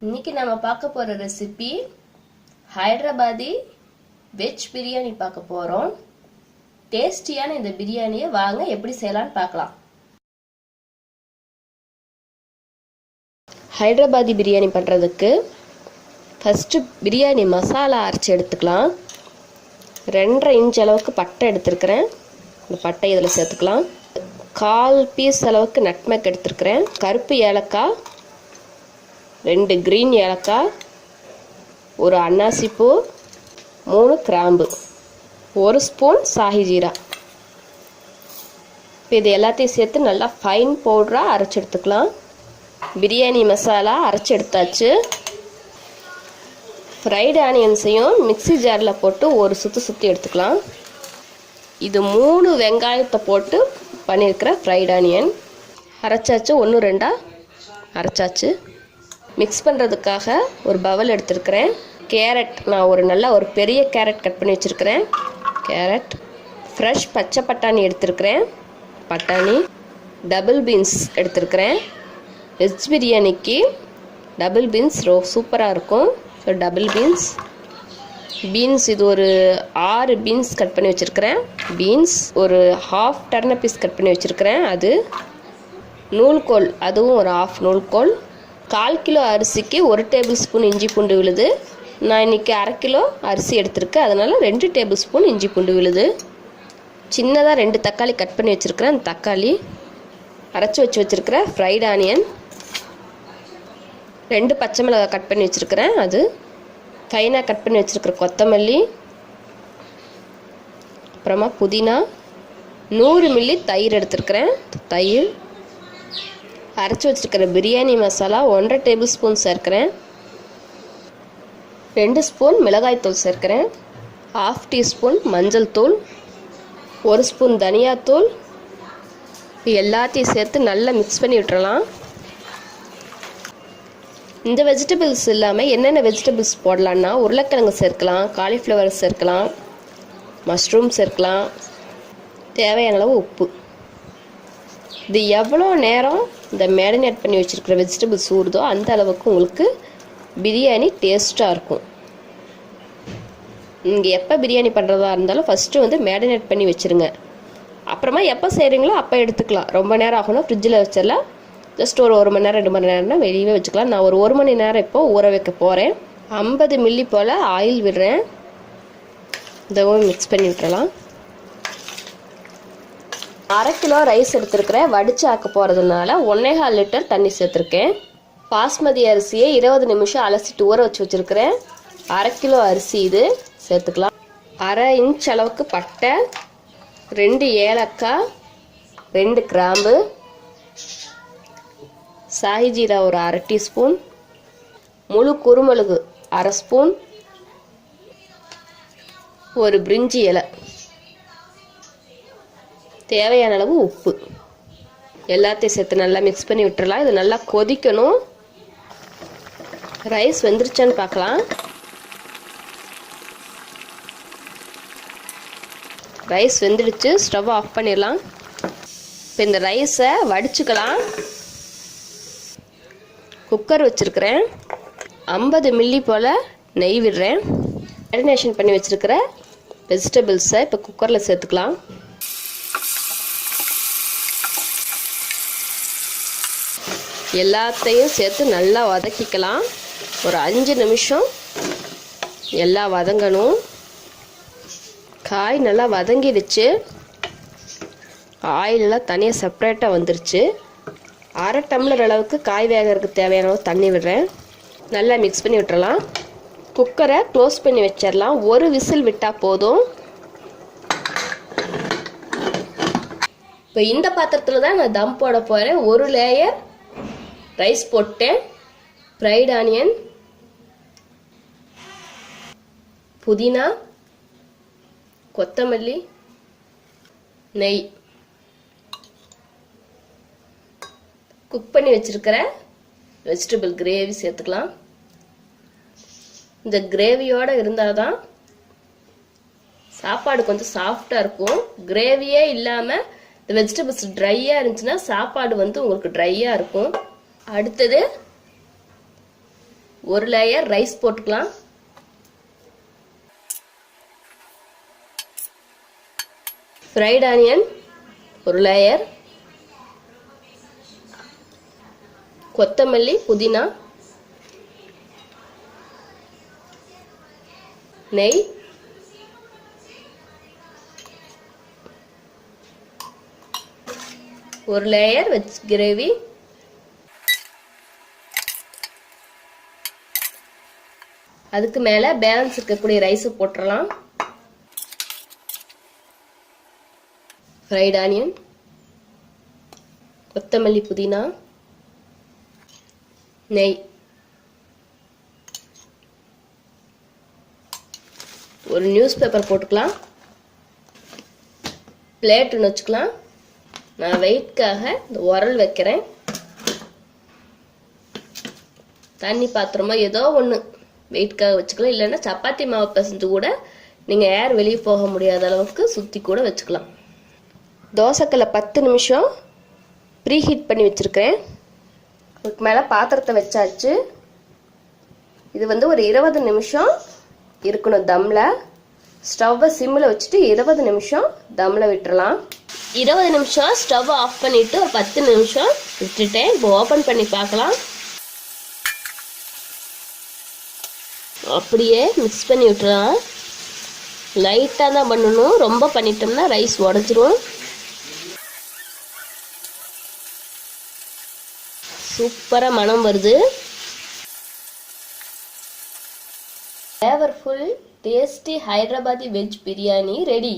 இன்னைக்கு நம்ம பார்க்க போற ரெசிபி ஹைதராபாதி வெஜ் பிரியாணி பார்க்க போறோம். டேஸ்டியான இந்த பிரியாணியை வாங்க எப்படி செய்யலாம்னு பார்க்கலாம். ஹைதராபாதி பிரியாணி பண்றதுக்கு ஃபர்ஸ்ட் பிரியாணி மசாலா அரைச்சு எடுத்துக்கலாம். 2.5 இன்ச் அளவுக்கு பட்டை எடுத்துருக்கிறேன். இந்த பட்டை இதில் சேர்த்துக்கலாம். 1/4 பீஸ் அளவுக்கு நட்மெக் எடுத்துருக்கிறேன். கருப்பு ஏலக்காய், 2 கிரீன் ஏலக்காய், ஒரு அன்னாசி பூ, 3 கிராம்பு, 1 ஸ்பூன் சாஹி ஜீரா. இப்போ இது எல்லாத்தையும் சேர்த்து நல்லா ஃபைன் பவுடராக அரைச்சி எடுத்துக்கலாம். பிரியாணி மசாலா அரைச்சி எடுத்தாச்சு. ஃப்ரைடு ஆனியன்ஸையும் மிக்ஸி ஜாரில் போட்டு ஒரு சுற்றி எடுத்துக்கலாம். இது 3 வெங்காயத்தை போட்டு பண்ணியிருக்கிற ஃப்ரைட் ஆனியன் அரைச்சாச்சு. 1-2 அரைச்சாச்சு. மிக்ஸ் பண்ணுறதுக்காக ஒரு பவுல் எடுத்துருக்கிறேன். கேரட், நான் ஒரு பெரிய கேரட் கட் பண்ணி வச்சுருக்கிறேன். கேரட், ஃப்ரெஷ் பச்சை பட்டாணி எடுத்துருக்கிறேன். பட்டாணி, டபுள் பீன்ஸ் எடுத்துருக்கிறேன். வெஜ் பிரியாணிக்கு டபுள் பீன்ஸ் சூப்பராக இருக்கும். ஸோ டபுள் பீன்ஸ் இது ஒரு 6 பீன்ஸ் கட் பண்ணி வச்சுருக்கிறேன். பீன்ஸ் ஒரு ½ டர்னிப் கட் பண்ணி வச்சுருக்கிறேன். அது நூல்கோல், அதுவும் ஒரு ½ நூல்கோல். 1/4 கிலோ அரிசிக்கு 1 டேபிள் ஸ்பூன் இஞ்சி பூண்டு விழுது. நான் இன்றைக்கி 1/2 கிலோ அரிசி எடுத்திருக்கேன், அதனால் 2 டேபிள் ஸ்பூன் இஞ்சி பூண்டு விழுது. சின்னதாக 2 தக்காளி கட் பண்ணி வச்சுருக்கிறேன். அந்த தக்காளி, அரைச்சி வச்சுருக்கிற ஃப்ரைட் ஆனியன், 2 பச்சை மிளகாய் கட் பண்ணி வச்சுருக்கிறேன். அது ஃபைனாக கட் பண்ணி வச்சுருக்கிற கொத்தமல்லி, அப்புறமா புதினா, 100 மில்லி தயிர் எடுத்துருக்கிறேன். தயிர், அரைச்சி வச்சுருக்கிற பிரியாணி மசாலா 1.5 டேபிள் ஸ்பூன் சேர்க்கிறேன். 2 ஸ்பூன் மிளகாய்த்தூள் சேர்க்கிறேன். ½ டீஸ்பூன் மஞ்சள் தூள், 1 ஸ்பூன் தனியாத்தூள். எல்லாத்தையும் சேர்த்து நல்லா மிக்ஸ் பண்ணி விட்டுறலாம். இந்த வெஜிடபிள்ஸ் இல்லாமல் என்னென்ன வெஜிடபிள்ஸ் போடலான்னா உருளைக்கிழங்கு சேர்க்கலாம், காலிஃப்ளவர் சேர்க்கலாம், மஷ்ரூம் சேர்க்கலாம். தேவையான அளவு உப்பு. இது எவ்வளோ நேரம் இந்த மேரினேட் பண்ணி வச்சுருக்கிற வெஜிடபிள்ஸ் ஊறுதோ அந்த அளவுக்கு உங்களுக்கு பிரியாணி டேஸ்ட்டாக இருக்கும். நீங்கள் எப்போ பிரியாணி பண்ணுறதா இருந்தாலும் ஃபஸ்ட்டு மேரினேட் பண்ணி வச்சுருங்க. அப்புறமா எப்போ செய்கிறீங்களோ அப்போ எடுத்துக்கலாம். ரொம்ப நேரம் ஆகணும் ஃப்ரிட்ஜில் வச்சிடலாம். ஜஸ்ட் ஒரு 1 மணி நேரம் 2 மணி நேரம்னா வெளியே வச்சுக்கலாம். நான் ஒரு 1 மணி நேரம் இப்போது ஊற வைக்க போகிறேன். 50 மில்லி போல் ஆயில் விடுறேன். இதவும் மிக்ஸ் பண்ணி விட்டுறலாம். 1/2 கிலோ ரைஸ் எடுத்துருக்கிறேன். வடிச்சு ஆக்க போகிறதுனால 1.25 லிட்டர் தண்ணி சேர்த்துருக்கேன். பாஸ்மதி அரிசியை 20 நிமிஷம் அலசிட்டு ஊற வச்சு வச்சுருக்கிறேன். 1/2 கிலோ அரிசி இது சேர்த்துக்கலாம். 1/2 இன்ச் அளவுக்கு பட்டை, 2 ஏலக்காய், 2 கிராம்பு, சாஹி ஜீரா ஒரு 1/2 டீஸ்பூன், முழு குருமிளகு 1/2 ஸ்பூன், ஒரு பிரிஞ்சி இலை, தேவையான அளவு உப்பு. எல்லாத்தையும் சேர்த்து நல்லா மிக்ஸ் பண்ணி விட்டுறலாம். இது நல்லா கொதிக்கணும். ரைஸ் வெந்துருச்சான்னு பார்க்கலாம். ரைஸ் வெந்துடுச்சு. ஸ்டவ் ஆஃப் பண்ணிடலாம். இப்போ இந்த ரைஸை வடிச்சுக்கலாம். குக்கர் வச்சுருக்கிறேன். 50 மில்லி போல் நெய் விடுறேன். மேரினேஷன் பண்ணி வச்சுருக்கிற வெஜிடபிள்ஸை இப்போ குக்கரில் சேர்த்துக்கலாம். எல்லாத்தையும் சேர்த்து நல்லா வதக்கிக்கலாம். ஒரு 5 நிமிஷம் எல்லாம் வதங்கணும். காய் நல்லா வதங்கிடுச்சு. ஆயிலெலாம் தனியாக செப்ரேட்டாக வந்துருச்சு. 1/2 டம்ளர் அளவுக்கு காய் வேகிறதுக்கு தேவையான அளவு தண்ணி விடுறேன். நல்லா மிக்ஸ் பண்ணி விட்டுறலாம். குக்கரை க்ளோஸ் பண்ணி வச்சிடலாம். ஒரு விசில் விட்டால் போதும். இப்போ இந்த பாத்திரத்தில் தான் நான் தம் போட போகிறேன். 1 லேயர் ரைஸ் போட்டேன். ஃப்ரைட் ஆனியன், புதினா, கொத்தமல்லி, நெய், குக் பண்ணி வச்சிருக்கிற வெஜிடபிள் கிரேவி சேர்த்துக்கலாம். இந்த கிரேவியோட இருந்தால் தான் சாப்பாடு கொஞ்சம் சாஃப்டாக இருக்கும். கிரேவியே இல்லாமல் இந்த வெஜிடபிள்ஸ் ட்ரையாக இருந்துச்சுன்னா சாப்பாடு உங்களுக்கு ட்ரையாக இருக்கும். அடுத்தது ஒரு லேயர் ரைஸ் போட்டுக்கலாம். ஃப்ரைட் ஆனியன் ஒரு லேயர், கொத்தமல்லி புதினா, நெய், ஒரு லேயர் வெஜ் கிரேவி, அதுக்கு மேலே பேலன்ஸ் இருக்கக்கூடிய ரைஸை போட்டுடலாம். ஃப்ரைட் ஆனியன், கொத்தமல்லி புதினா, நெய், ஒரு நியூஸ் பேப்பர் போட்டுக்கலாம். பிளேட் ஒன்று வச்சுக்கலாம். நான் வெயிட்காக இந்த உரல் வைக்கிறேன். தண்ணி பாத்திரமா ஏதோ ஒன்று வெயிட்காக வச்சுக்கலாம். இல்லைன்னா சப்பாத்தி மாவு பிசைஞ்சு கூட நீங்கள் ஏர் வெளியே போக முடியாத அளவுக்கு சுற்றி கூட வச்சுக்கலாம். தோசைக்கல்லை 10 நிமிஷம் ப்ரீ ஹீட் பண்ணி வச்சுருக்கேன். அதுக்கு மேலே பாத்திரத்தை வச்சாச்சு. இது ஒரு 20 நிமிஷம் இருக்கணும் தம்மில். ஸ்டவ்வை சிம்மில் வச்சுட்டு 20 நிமிஷம் தம்மில் விட்டுறலாம். 20 நிமிஷம் ஸ்டவ் ஆஃப் பண்ணிவிட்டு ஒரு 10 நிமிஷம் விட்டுட்டேன். இப்போ ஓப்பன் பண்ணி பார்க்கலாம். அப்படியே மிக்ஸ் பண்ணி விட்டுறலாம். லைட்டாக தான் பண்ணணும், ரொம்ப பண்ணிட்டோம்னா ரைஸ் உடஞ்சிரும். சூப்பராக மனம் வருது. Flavourful tasty Hyderabadi veg biryani ready.